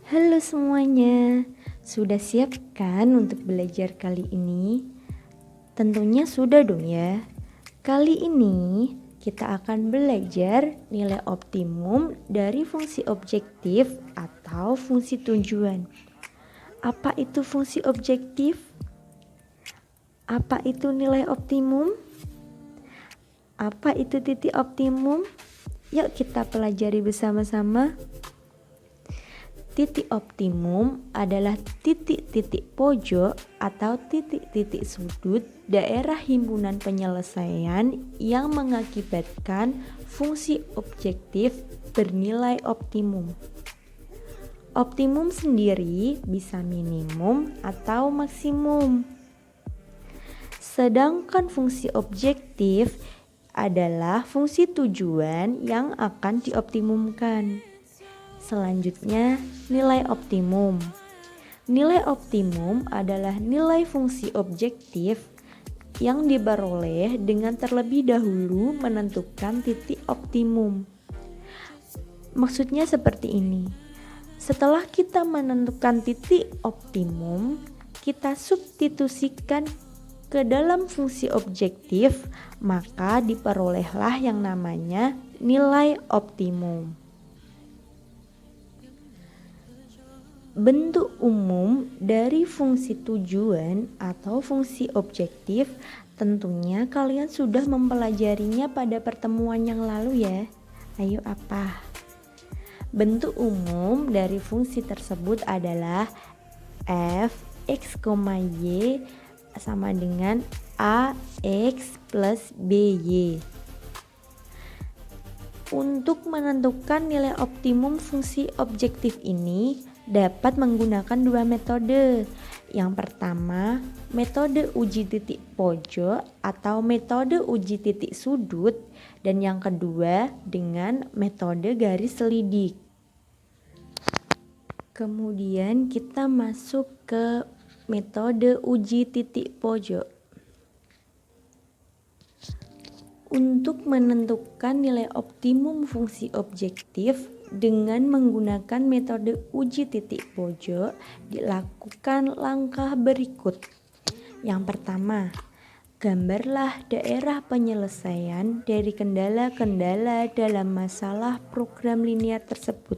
Halo semuanya, sudah siap kan untuk belajar kali ini? Tentunya sudah dong ya. Kali ini kita akan belajar nilai optimum dari fungsi objektif atau fungsi tujuan. Apa itu fungsi objektif? Apa itu nilai optimum? Apa itu titik optimum? Yuk kita pelajari bersama-sama. Titik optimum adalah titik-titik pojok atau titik-titik sudut daerah himpunan penyelesaian yang mengakibatkan fungsi objektif bernilai optimum. Optimum sendiri bisa minimum atau maksimum. Sedangkan fungsi objektif adalah fungsi tujuan yang akan dioptimumkan. Selanjutnya, nilai optimum. Nilai optimum adalah nilai fungsi objektif yang diperoleh dengan terlebih dahulu menentukan titik optimum. Maksudnya seperti ini. Setelah kita menentukan titik optimum, kita substitusikan ke dalam fungsi objektif, maka diperolehlah yang namanya nilai optimum. Bentuk umum dari fungsi tujuan atau fungsi objektif tentunya kalian sudah mempelajarinya pada pertemuan yang lalu ya. Ayo apa? Bentuk umum dari fungsi tersebut adalah f x, y sama dengan ax plus by. Untuk menentukan nilai optimum fungsi objektif ini dapat menggunakan dua metode. Yang pertama, metode uji titik pojok atau metode uji titik sudut, dan yang kedua dengan metode garis selidik. Kemudian kita masuk ke metode uji titik pojok. Untuk menentukan nilai optimum fungsi objektif dengan menggunakan metode uji titik pojok dilakukan langkah berikut. Yang pertama, gambarlah daerah penyelesaian dari kendala-kendala dalam masalah program linear tersebut.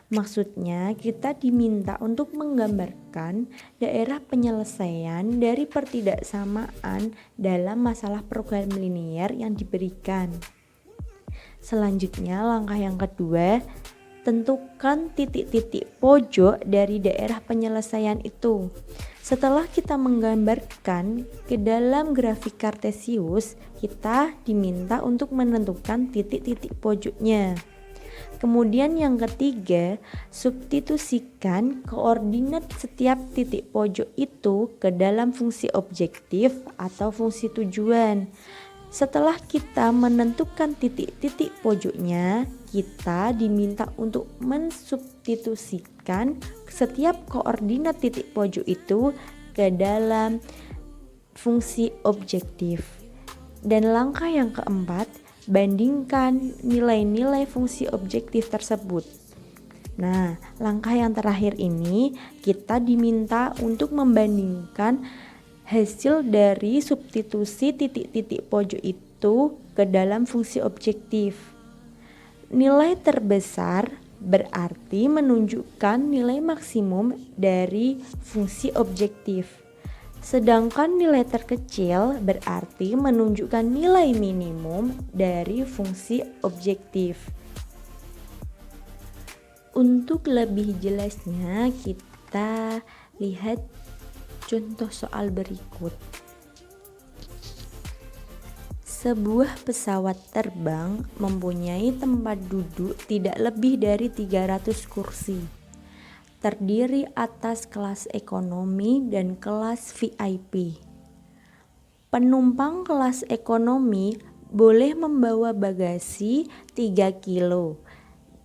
Maksudnya kita diminta untuk menggambarkan daerah penyelesaian dari pertidaksamaan dalam masalah program linear yang diberikan. Selanjutnya langkah yang kedua, tentukan titik-titik pojok dari daerah penyelesaian itu. Setelah kita menggambarkan ke dalam grafik kartesius, kita diminta untuk menentukan titik-titik pojoknya. Kemudian yang ketiga, substitusikan koordinat setiap titik pojok itu ke dalam fungsi objektif atau fungsi tujuan. Setelah kita menentukan titik-titik pojoknya, kita diminta untuk mensubstitusikan setiap koordinat titik pojok itu ke dalam fungsi objektif. Dan langkah yang keempat, bandingkan nilai-nilai fungsi objektif tersebut. Nah, langkah yang terakhir ini kita diminta untuk membandingkan hasil dari substitusi titik-titik pojok itu ke dalam fungsi objektif. Nilai terbesar berarti menunjukkan nilai maksimum dari fungsi objektif. Sedangkan nilai terkecil berarti menunjukkan nilai minimum dari fungsi objektif. Untuk lebih jelasnya kita lihat contoh soal berikut. Sebuah pesawat terbang mempunyai tempat duduk tidak lebih dari 300 kursi. Terdiri atas kelas ekonomi dan kelas VIP. Penumpang kelas ekonomi boleh membawa bagasi 3 kilo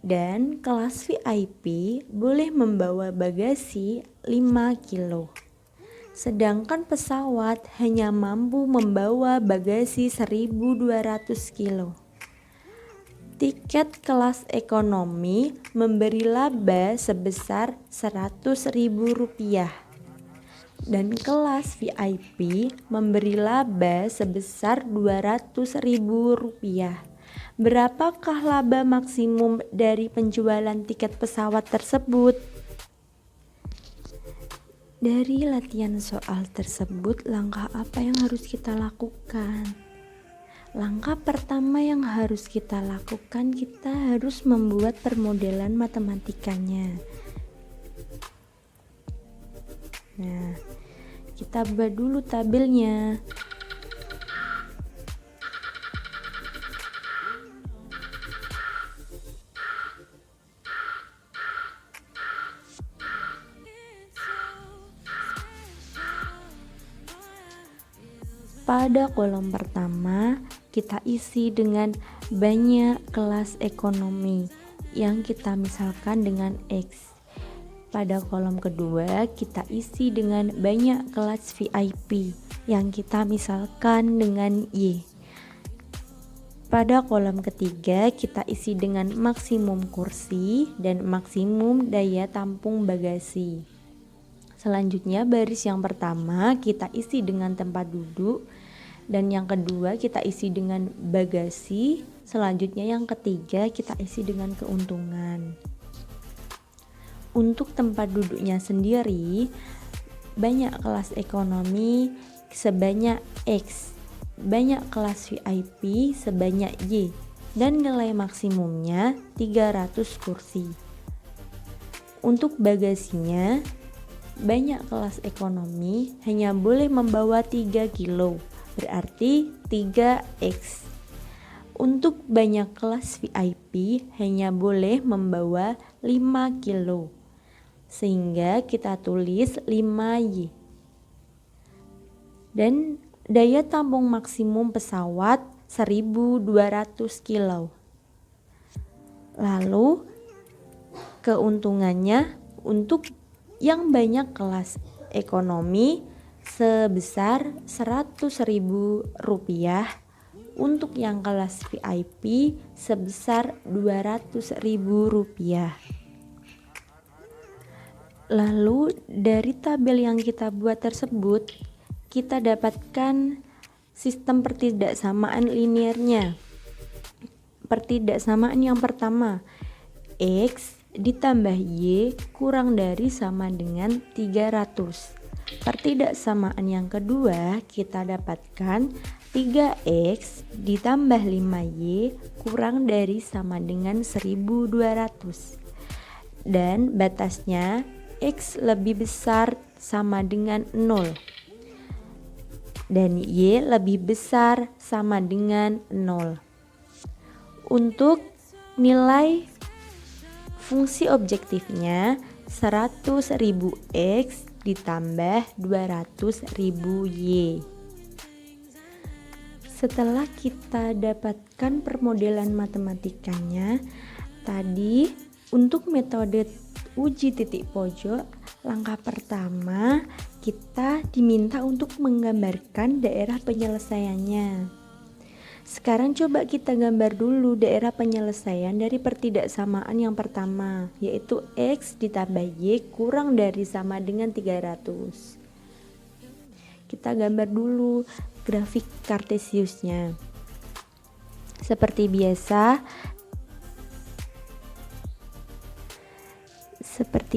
dan kelas VIP boleh membawa bagasi 5 kilo. Sedangkan pesawat hanya mampu membawa bagasi 1.200 kilo. Tiket kelas ekonomi memberi laba sebesar Rp100.000 dan kelas VIP memberi laba sebesar Rp200.000. Berapakah laba maksimum dari penjualan tiket pesawat tersebut? Dari latihan soal tersebut, langkah apa yang harus kita lakukan? Langkah pertama yang harus kita lakukan, kita harus membuat permodelan matematikanya. Nah, kita buat dulu tabelnya. Pada kolom pertama, kita isi dengan banyak kelas ekonomi yang kita misalkan dengan X. Pada kolom kedua, kita isi dengan banyak kelas VIP yang kita misalkan dengan Y. Pada kolom ketiga, kita isi dengan maksimum kursi dan maksimum daya tampung bagasi. Selanjutnya, baris yang pertama kita isi dengan tempat duduk, dan yang kedua kita isi dengan bagasi. Selanjutnya yang ketiga kita isi dengan keuntungan. Untuk tempat duduknya sendiri, banyak kelas ekonomi sebanyak X, banyak kelas VIP sebanyak Y, dan nilai maksimumnya 300 kursi. Untuk bagasinya, banyak kelas ekonomi hanya boleh membawa 3 kilo, berarti 3X. Untuk banyak kelas VIP hanya boleh membawa 5 kilo, sehingga kita tulis 5Y. Dan daya tampung maksimum pesawat 1.200 kilo. Lalu keuntungannya untuk yang banyak kelas ekonomi sebesar Rp100.000, untuk yang kelas VIP sebesar Rp200.000. Lalu dari tabel yang kita buat tersebut, kita dapatkan sistem pertidaksamaan linearnya. Pertidaksamaan yang pertama, X ditambah Y kurang dari sama dengan 300. Pertidaksamaan yang kedua, kita dapatkan 3X ditambah 5Y kurang dari sama dengan 1.200. Dan batasnya X lebih besar sama dengan 0 dan Y lebih besar sama dengan 0. Untuk nilai fungsi objektifnya 100.000 X ditambah 200.000 Y. Setelah kita dapatkan permodelan matematikanya tadi, untuk metode uji titik pojok, langkah pertama kita diminta untuk menggambarkan daerah penyelesaiannya. Sekarang coba kita gambar dulu daerah penyelesaian dari pertidaksamaan yang pertama, yaitu X ditambah Y kurang dari sama dengan 300. Kita gambar dulu grafik kartesiusnya. Seperti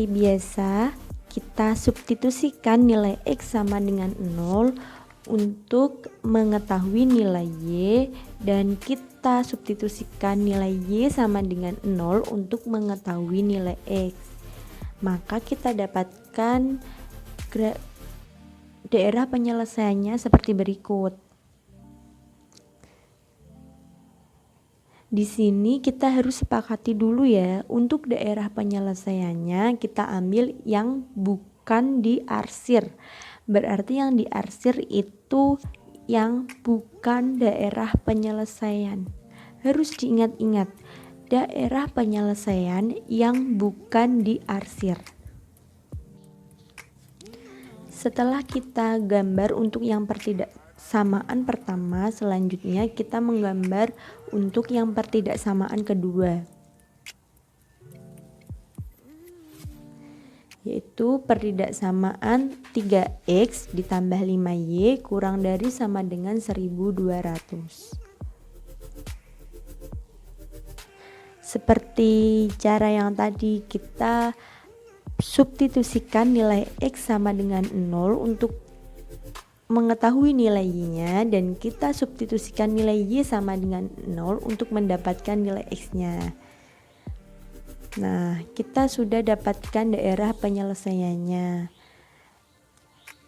biasa, kita substitusikan nilai X sama dengan 0 untuk mengetahui nilai Y, dan kita substitusikan nilai Y sama dengan 0 untuk mengetahui nilai X. Maka kita dapatkan daerah penyelesaiannya seperti berikut. Di sini kita harus sepakati dulu ya, untuk daerah penyelesaiannya kita ambil yang bukan diarsir. Berarti yang diarsir itu yang bukan daerah penyelesaian. Harus diingat-ingat, daerah penyelesaian yang bukan diarsir. Setelah kita gambar untuk yang pertidaksamaan pertama, selanjutnya kita menggambar untuk yang pertidaksamaan kedua, yaitu pertidaksamaan 3x ditambah 5y kurang dari sama dengan 1200. Seperti cara yang tadi, kita substitusikan nilai x sama dengan 0 untuk mengetahui nilai y-nya, dan kita substitusikan nilai y sama dengan 0 untuk mendapatkan nilai x-nya. Nah, kita sudah dapatkan daerah penyelesaiannya.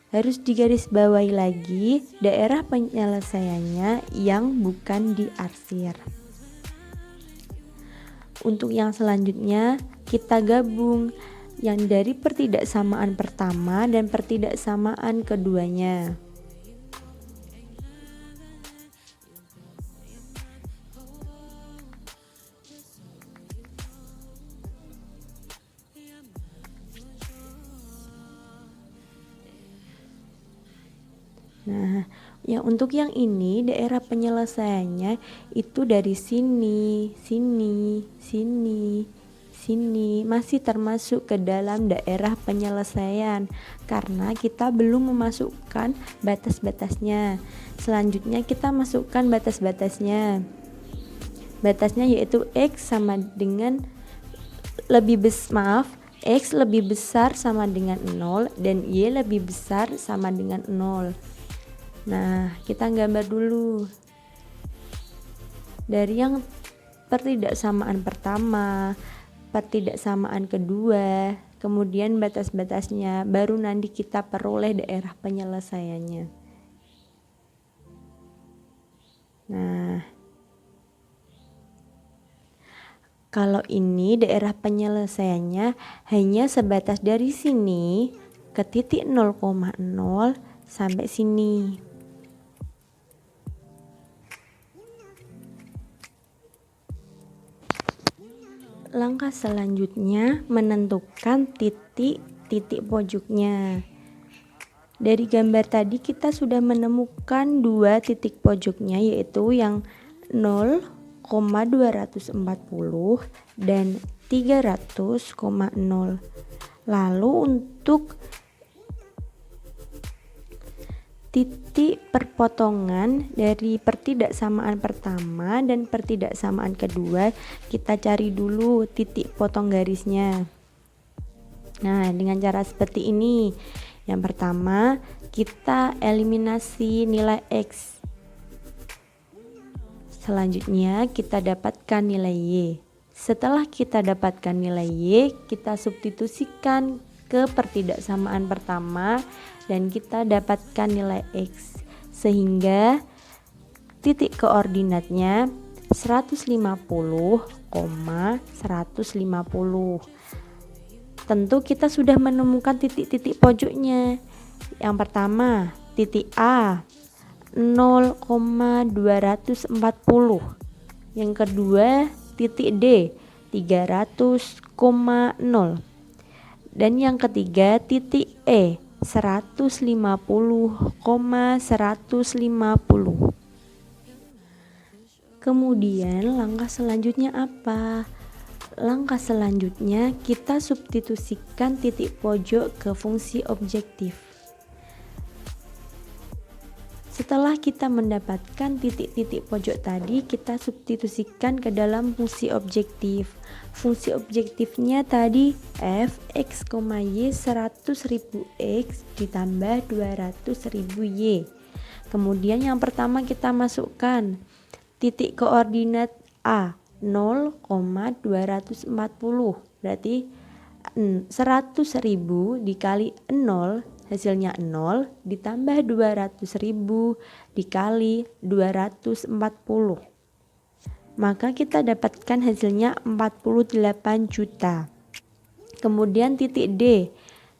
Harus digarisbawahi lagi daerah penyelesaiannya yang bukan diarsir. Untuk yang selanjutnya, kita gabung yang dari pertidaksamaan pertama dan pertidaksamaan keduanya. Nah, untuk yang ini daerah penyelesaiannya itu dari sini, sini, masih termasuk ke dalam daerah penyelesaian karena kita belum memasukkan batas-batasnya. Selanjutnya kita masukkan batas-batasnya. Batasnya yaitu x sama dengan x lebih besar sama dengan 0 dan y lebih besar sama dengan 0. Nah, kita gambar dulu. Dari yang pertidaksamaan pertama, pertidaksamaan kedua, kemudian batas-batasnya, baru nanti kita peroleh daerah penyelesaiannya. Nah, kalau ini daerah penyelesaiannya hanya sebatas dari sini ke titik 0,0 sampai sini. Langkah selanjutnya menentukan titik pojoknya. Dari gambar tadi kita sudah menemukan dua titik pojoknya, yaitu yang 0,240 dan 300,0. Lalu untuk titik perpotongan dari pertidaksamaan pertama dan pertidaksamaan kedua, kita cari dulu titik potong garisnya. Nah, dengan cara seperti ini. Yang pertama, kita eliminasi nilai x. Selanjutnya, kita dapatkan nilai y. Setelah kita dapatkan nilai y, kita substitusikan ke pertidaksamaan pertama dan kita dapatkan nilai x, sehingga titik koordinatnya 150,150. Tentu kita sudah menemukan titik-titik pojoknya. Yang pertama, titik A 0,240. Yang kedua, titik D 300,0. Dan yang ketiga, titik E 150,150. Kemudian langkah selanjutnya apa? Langkah selanjutnya kita substitusikan titik pojok ke fungsi objektif. Setelah kita mendapatkan titik-titik pojok tadi, kita substitusikan ke dalam fungsi objektif. Fungsi objektifnya tadi f x, y 100.000 x ditambah 200.000 y. Kemudian yang pertama kita masukkan titik koordinat A 0,240, berarti 100.000 dikali 0 hasilnya 0 ditambah 200.000 dikali 240, maka kita dapatkan hasilnya 48 juta. Kemudian titik D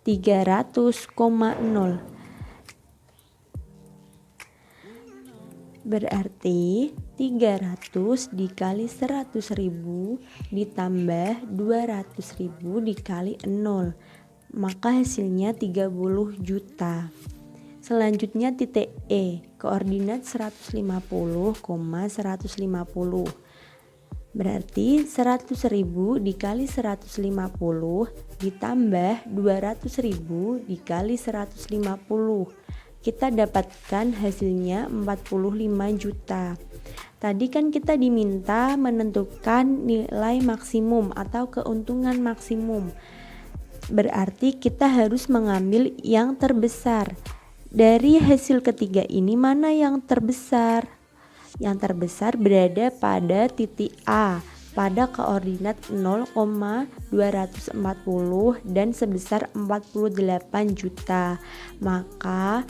300,0, berarti 300 dikali 100.000 ditambah 200.000 dikali 0, maka hasilnya 30 juta. Selanjutnya titik E, koordinat 150,150. Berarti 100.000 dikali 150 ditambah 200.000 dikali 150. Kita dapatkan hasilnya 45 juta. Tadi kan kita diminta menentukan nilai maksimum atau keuntungan maksimum. Berarti kita harus mengambil yang terbesar. Dari hasil ketiga ini mana yang terbesar? Yang terbesar berada pada titik A pada koordinat 0,240 dan sebesar 48 juta. Maka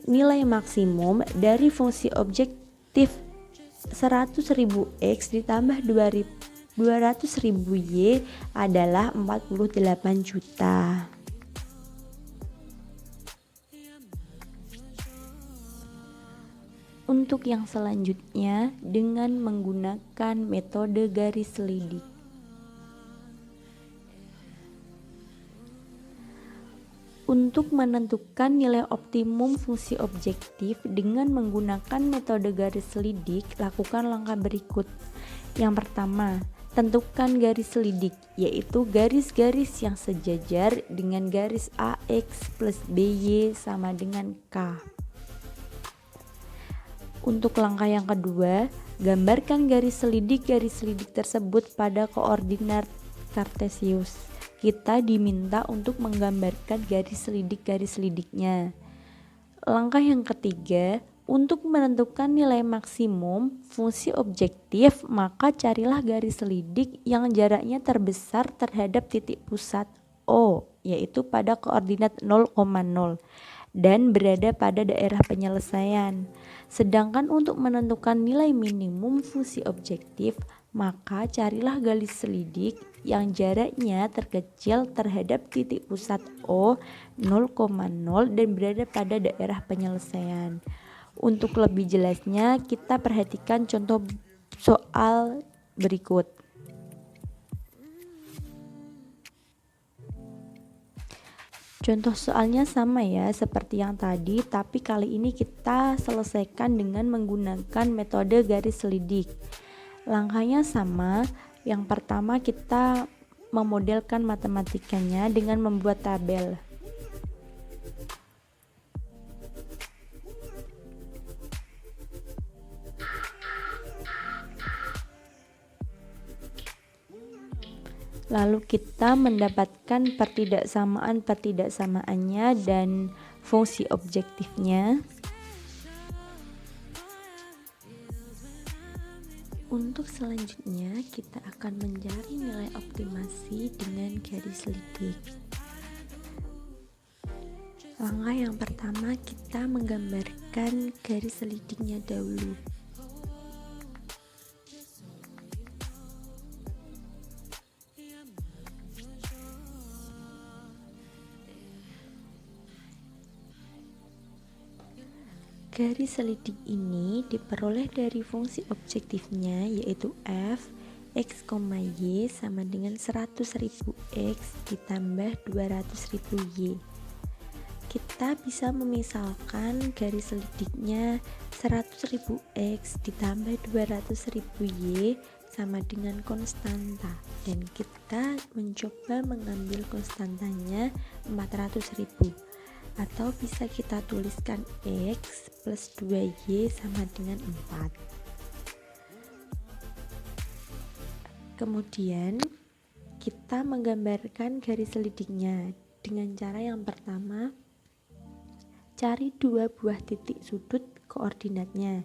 nilai maksimum dari fungsi objektif 100.000 X ditambah 200.000 Y adalah 48 juta. Untuk yang selanjutnya dengan menggunakan metode garis selidik. Untuk menentukan nilai optimum fungsi objektif dengan menggunakan metode garis selidik, lakukan langkah berikut. Yang pertama, tentukan garis selidik, yaitu garis-garis yang sejajar dengan garis AX plus BY sama dengan K. Untuk langkah yang kedua, gambarkan garis selidik tersebut pada koordinat kartesius. Kita diminta untuk menggambarkan garis selidiknya. Langkah yang ketiga, untuk menentukan nilai maksimum fungsi objektif, maka carilah garis selidik yang jaraknya terbesar terhadap titik pusat O, yaitu pada koordinat 0,0 dan berada pada daerah penyelesaian. Sedangkan untuk menentukan nilai minimum fungsi objektif, maka carilah garis selidik yang jaraknya terkecil terhadap titik pusat O 0,0 dan berada pada daerah penyelesaian. Untuk lebih jelasnya, kita perhatikan contoh soal berikut. Contoh soalnya sama ya seperti yang tadi, tapi kali ini kita selesaikan dengan menggunakan metode garis selidik. Langkahnya sama. Yang pertama kita memodelkan matematikanya dengan membuat tabel. Lalu kita mendapatkan pertidaksamaannya dan fungsi objektifnya. Untuk selanjutnya kita akan mencari nilai optimasi dengan garis selidik. Langkah yang pertama kita menggambarkan garis selidiknya dahulu. Garis selidik ini diperoleh dari fungsi objektifnya yaitu f x, y sama dengan 100.000 x ditambah 200.000 y. Kita bisa memisalkan garis selidiknya 100.000 x ditambah 200.000 y sama dengan konstanta, dan kita mencoba mengambil konstantanya 400.000. Atau bisa kita tuliskan X plus 2Y sama dengan 4. Kemudian kita menggambarkan garis selidiknya dengan cara yang pertama, cari dua buah titik sudut koordinatnya.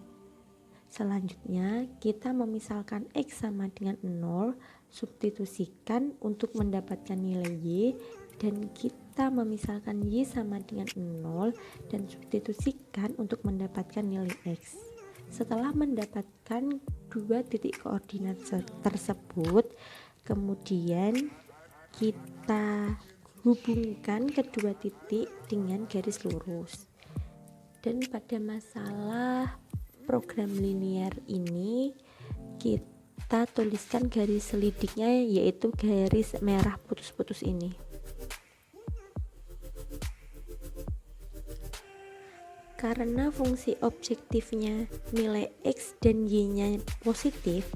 Selanjutnya kita memisalkan X sama dengan 0, substitusikan untuk mendapatkan nilai Y, dan kita memisalkan Y sama dengan 0 dan substitusikan untuk mendapatkan nilai X. Setelah mendapatkan dua titik koordinat tersebut, kemudian kita hubungkan kedua titik dengan garis lurus. Dan pada masalah program linear ini kita tuliskan garis selidiknya yaitu garis merah putus-putus ini. Karena fungsi objektifnya nilai X dan Y-nya positif,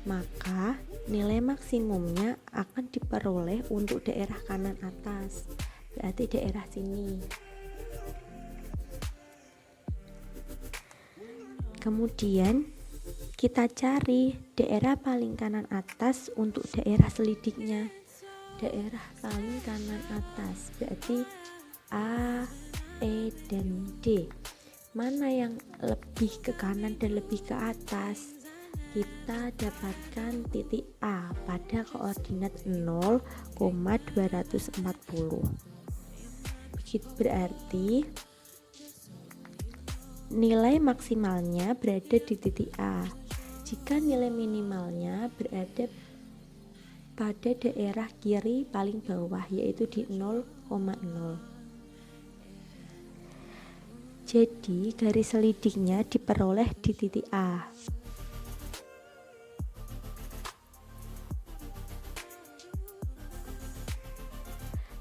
maka nilai maksimumnya akan diperoleh untuk daerah kanan atas, berarti daerah sini. Kemudian kita cari daerah paling kanan atas untuk daerah selidiknya. Daerah paling kanan atas berarti A, E, dan D. Mana yang lebih ke kanan dan lebih ke atas? Kita dapatkan titik A pada koordinat 0,240. Begitu berarti nilai maksimalnya berada di titik A. Jika nilai minimalnya berada pada daerah kiri paling bawah, yaitu di 0,0. Jadi garis selidiknya diperoleh di titik A.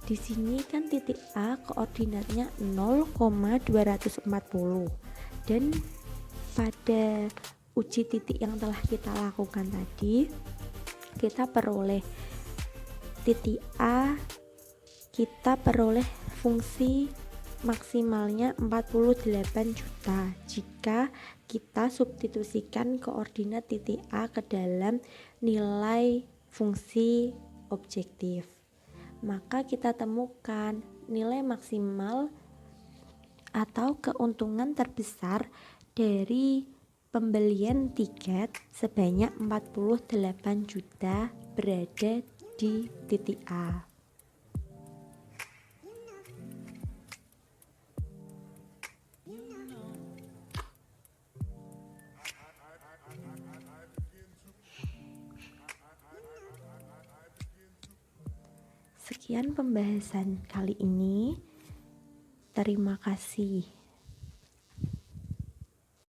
Di sini kan titik A koordinatnya 0,240 dan pada uji titik yang telah kita lakukan tadi, kita peroleh titik A, kita peroleh fungsi maksimalnya 48 juta jika kita substitusikan koordinat titik A ke dalam nilai fungsi objektif. Maka kita temukan nilai maksimal atau keuntungan terbesar dari pembelian tiket sebanyak 48 juta berada di titik A. Sekian pembahasan kali ini. Terima kasih.